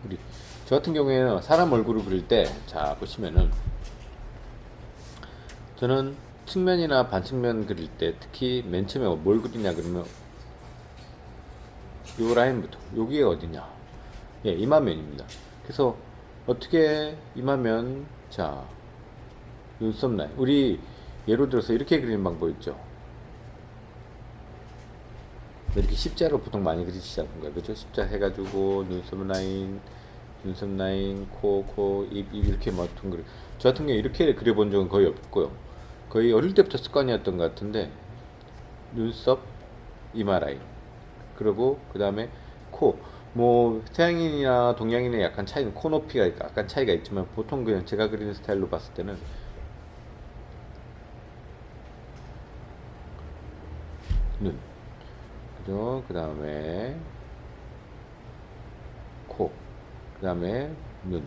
우리 저 같은 경우에는 사람 얼굴을 그릴 때, 자 보시면은 저는 측면이나 반측면 그릴 때 특히 맨 처음에 뭘 그리냐 그러면 요 라인부터 여기가 어디냐, 예, 이마면입니다. 그래서 어떻게 이마면, 자 눈썹 라인, 우리 예로 들어서 이렇게 그리는 방법 있죠. 이렇게 십자로 보통 많이 그리시지 않는가요, 그죠? 십자 해가지고 눈썹 라인, 입 이렇게 막 둥그리. 저 같은 경우 이렇게 그려본 적은 거의 없고요. 거의 어릴 때부터 습관이었던 것 같은데, 눈썹, 이마 라인, 그리고 그 다음에 코. 뭐 서양인이나 동양인의 약간 차이는 코 높이가 약간 차이가 있지만 보통 그냥 제가 그리는 스타일로 봤을 때는 눈, 그죠? 그 다음에 코, 그 다음에 눈,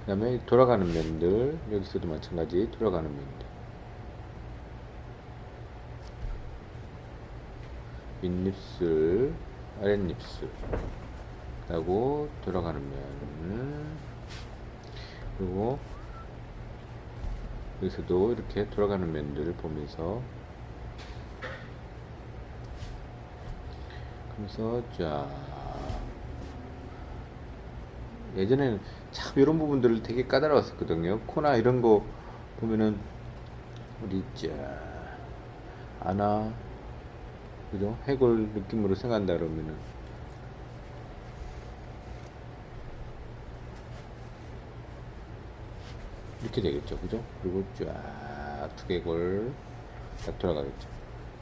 그 다음에 돌아가는 면들, 여기서도 마찬가지 돌아가는 면들, 윗입술, 아랫입술, 그리고 돌아가는 면, 그리고 여기서도 이렇게 돌아가는 면들을 보면서, 그래서 자 예전에는 참 이런 부분들을 되게 까다로웠었거든요. 코나 이런 거 보면은 우리 자 아나, 그죠? 해골 느낌으로 생각한다 그러면은 이렇게 되겠죠, 그죠? 그리고 쫙 두개골 딱 돌아가겠죠.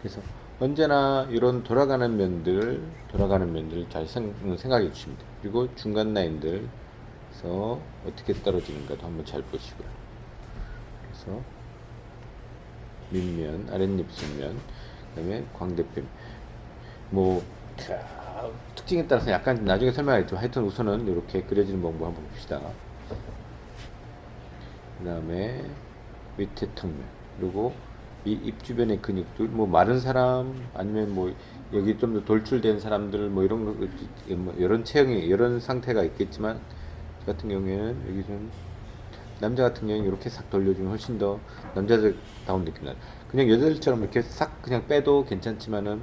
그래서 언제나 이런 돌아가는 면들 잘 생각해 주시면 돼요. 그리고 중간 라인들, 그래서 어떻게 떨어지는가도 한번 잘 보시고요. 그래서 밑면, 아랫입술면, 그다음에 광대뼈. 뭐 특징에 따라서 약간 나중에 설명하겠지만 하여튼 우선은 이렇게 그려지는 방법 한번 봅시다. 그 다음에 밑에 턱면, 그리고 이 입 주변의 근육들, 뭐 마른 사람 아니면 뭐 여기 좀 더 돌출된 사람들, 뭐 이런 거, 뭐 이런 체형이 이런 상태가 있겠지만 저 같은 경우에는 여기 좀 남자 같은 경우는 이렇게 싹 돌려주면 훨씬 더 남자다운 느낌 나요. 그냥 여자들처럼 이렇게 싹 그냥 빼도 괜찮지만은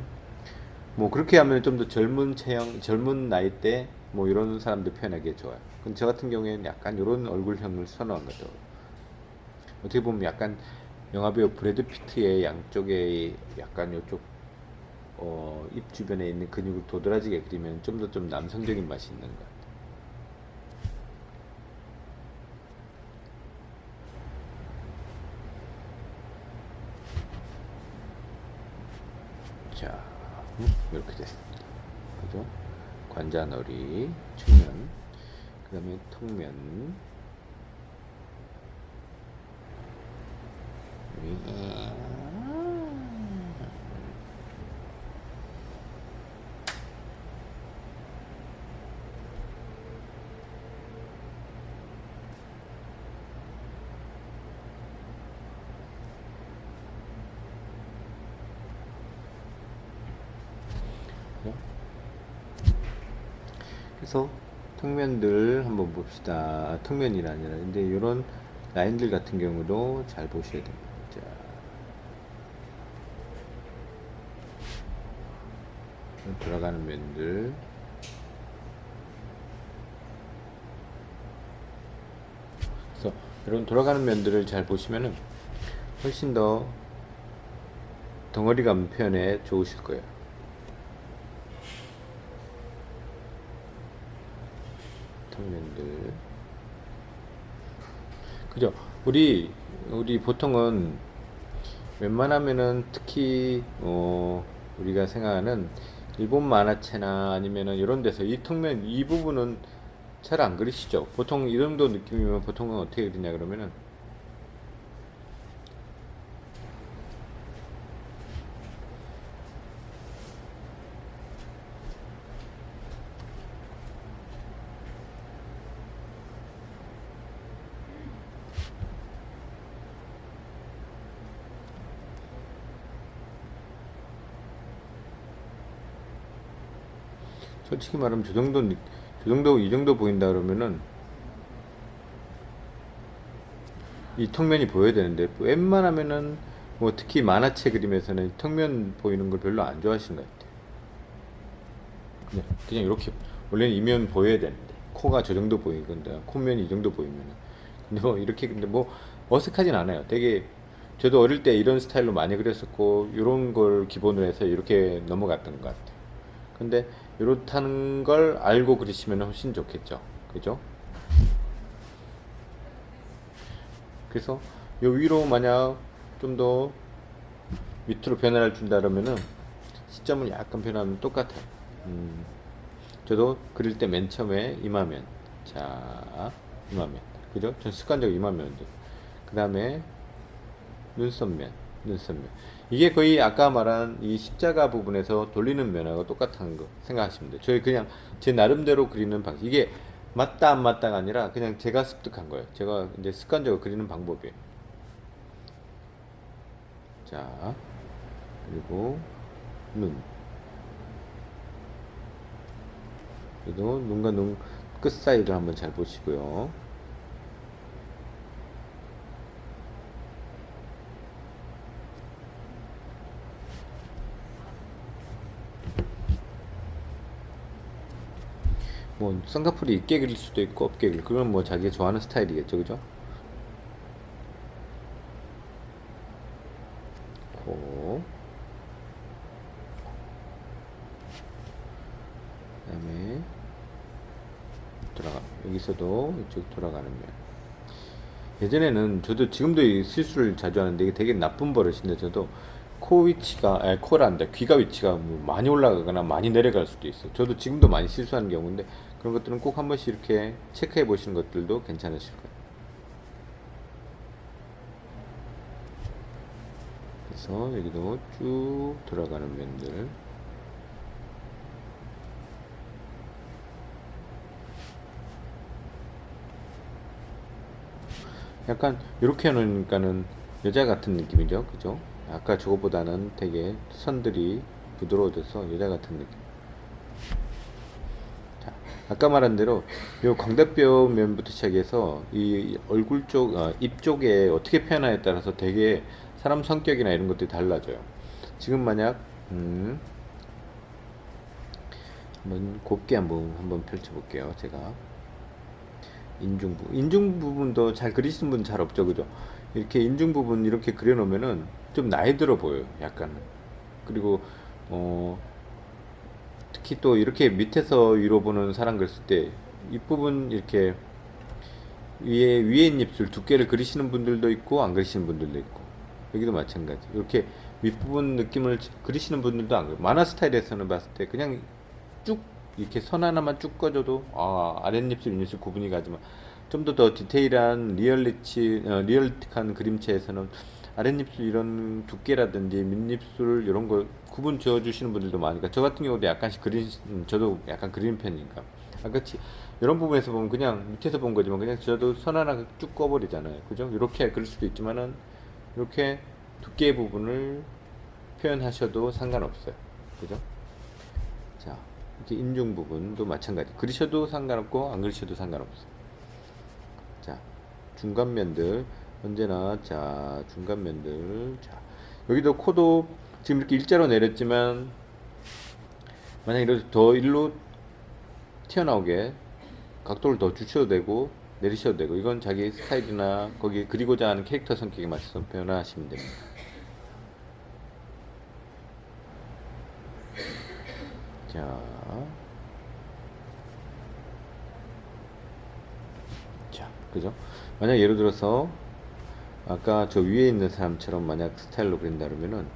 뭐 그렇게 하면 좀 더 젊은 체형, 젊은 나이 때 뭐 이런 사람들 표현하기에 좋아요. 근데 저 같은 경우에는 약간 이런 얼굴형을 선호한 거죠. 어떻게 보면 약간 영화배우 브래드 피트의 양쪽에 약간 요쪽 입 주변에 있는 근육을 도드라지게 그리면 좀 더 좀 남성적인 맛이 있는 것 같아요. 자, 이렇게 됐습니다. 그죠? 관자놀이, 측면, 그 다음에 턱면, 그래서 턱면들 한번 봅시다. 턱면이 아니라, 근데 이런 라인들 같은 경우도 잘 보셔야 됩니다. 자, 돌아가는 면들, 그래서 이런 돌아가는 면들을 잘 보시면은 훨씬 더 덩어리감 표현에 좋으실 거예요. 턱면들, 그죠? 우리 보통은 웬만하면은 특히 우리가 생각하는 일본 만화체나 아니면은 이런 데서 이 턱면 이 부분은 잘 안 그리시죠? 보통 이 정도 느낌이면 보통은 어떻게 그리냐 그러면은 솔직히 말하면 저 정도 이 정도 보인다 그러면은 이 턱면이 보여야 되는데 웬만하면은 뭐 특히 만화체 그림에서는 턱면 보이는 걸 별로 안 좋아하시는 것 같아요. 그냥 이렇게 원래는 이면 보여야 되는데 코가 저 정도 보이건데 콧면이 이 정도 보이면은 근데 뭐 이렇게 근데 뭐 어색하진 않아요. 되게 저도 어릴 때 이런 스타일로 많이 그렸었고 이런 걸 기본으로 해서 이렇게 넘어갔던 것 같아요. 근데 이렇다는 걸 알고 그리시면 훨씬 좋겠죠. 그죠? 그래서 요 위로 만약 좀 더 밑으로 변화를 준다 그러면은 시점을 약간 변하면 똑같아요. 음, 저도 그릴 때 맨 처음에 이마면, 자, 이마면, 그죠? 전 습관적으로 이마면인데, 그 다음에 눈썹면. 이게 거의 아까 말한 이 십자가 부분에서 돌리는 면하고 똑같은 거 생각하시면 돼요. 저희 그냥 제 나름대로 그리는 방식. 이게 맞다 안 맞다가 아니라 그냥 제가 습득한 거예요. 제가 이제 습관적으로 그리는 방법이에요. 자, 그리고 눈. 그래도 눈과 눈 끝 사이를 한번 잘 보시고요. 뭐 쌍꺼풀이 있게 그릴 수도 있고 없게 그릴 그건 뭐 자기가 좋아하는 스타일이겠죠, 그죠? 코, 그다음에 돌아가 여기서도 이쪽 돌아가는 면. 예전에는 저도 지금도 이 실수를 자주 하는데 이게 되게 나쁜 버릇인데 저도 코 위치가 아니 코란다 귀가 위치가 뭐 많이 올라가거나 많이 내려갈 수도 있어요. 저도 지금도 많이 실수하는 경우인데 그런 것들은 꼭 한 번씩 이렇게 체크해 보시는 것들도 괜찮으실 거예요. 그래서 여기도 쭉 돌아가는 면들 약간 이렇게 해놓으니까는 여자 같은 느낌이죠, 그죠? 아까 저거보다는 되게 선들이 부드러워져서 여자 같은 느낌. 자, 아까 말한 대로 요 광대뼈 면부터 시작해서 이 얼굴 쪽, 입 쪽에 어떻게 표현하에 따라서 되게 사람 성격이나 이런 것들이 달라져요. 지금 만약 한번 곱게 한번 펼쳐볼게요. 제가 인중 부분도 잘 그리시는 분 잘 없죠, 그죠? 이렇게 인중 부분 이렇게 그려놓으면은 좀 나이 들어 보여요, 약간. 그리고 어 특히 또 이렇게 밑에서 위로 보는 사람 그렸을 때 윗부분 이렇게 위에 입술 두께를 그리시는 분들도 있고 안 그리시는 분들도 있고 여기도 마찬가지. 이렇게 윗부분 느낌을 그리시는 분들도 안 그래요. 만화 스타일에서는 봤을 때 그냥 쭉 이렇게 선 하나만 쭉 꺼줘도 아랫입술 윗입술 구분이 가지만 좀 더 디테일한 리얼틱한 그림체에서는 아랫입술 이런 두께라든지 밑입술 이런 거 구분 지어 주시는 분들도 많으니까 저 같은 경우도 약간씩 저도 약간 그리는 편이니까 아까치 이런 부분에서 보면 그냥 밑에서 본 거지만 그냥 저도 선 하나 쭉 꺼버리잖아요, 그죠? 이렇게 그릴 수도 있지만은 이렇게 두께 부분을 표현하셔도 상관없어요, 그죠? 자, 이렇게 인중 부분도 마찬가지. 그리셔도 상관없고 안 그리셔도 상관없어요. 자, 중간면들 언제나 자 중간면들 자 여기도 코도 지금 이렇게 일자로 내렸지만 만약 이렇게 더 일로 튀어나오게 각도를 더 주셔도 되고 내리셔도 되고 이건 자기 스타일이나 거기 그리고자 하는 캐릭터 성격에 맞춰서 변화하시면 됩니다. 자, 그죠? 만약 예를 들어서 아까 저 위에 있는 사람처럼 만약 스타일로 그린다 그러면은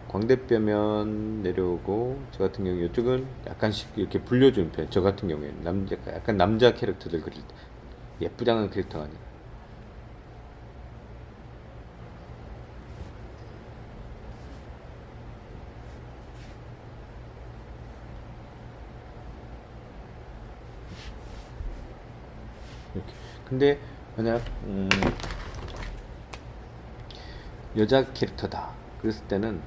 광대뼈면 내려오고 저 같은 경우 이쪽은 약간씩 이렇게 불려주는 편. 저 같은 경우에는 약간 남자 캐릭터들 그릴 때 예쁘장한 캐릭터가 아니라 이렇게. 근데 만약 여자 캐릭터다 그랬을 때는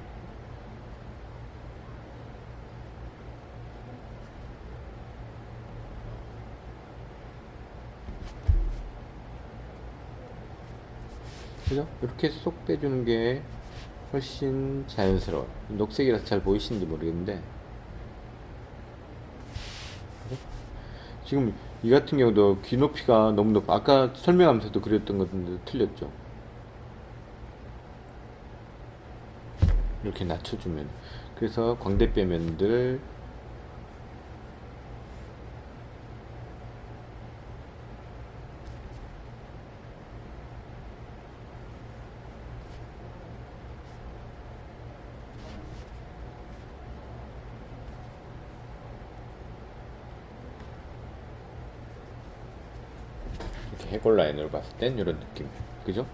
그죠? 이렇게 쏙 빼주는 게 훨씬 자연스러워요. 녹색이라서 잘 보이시는지 모르겠는데 지금 이 같은 경우도 귀 높이가 너무 높아. 아까 설명하면서도 그랬던 건데 틀렸죠. 이렇게 낮춰주면, 그래서 광대 빼면들 이렇게 해골 라인으로 봤을 땐 이런 느낌, 그죠?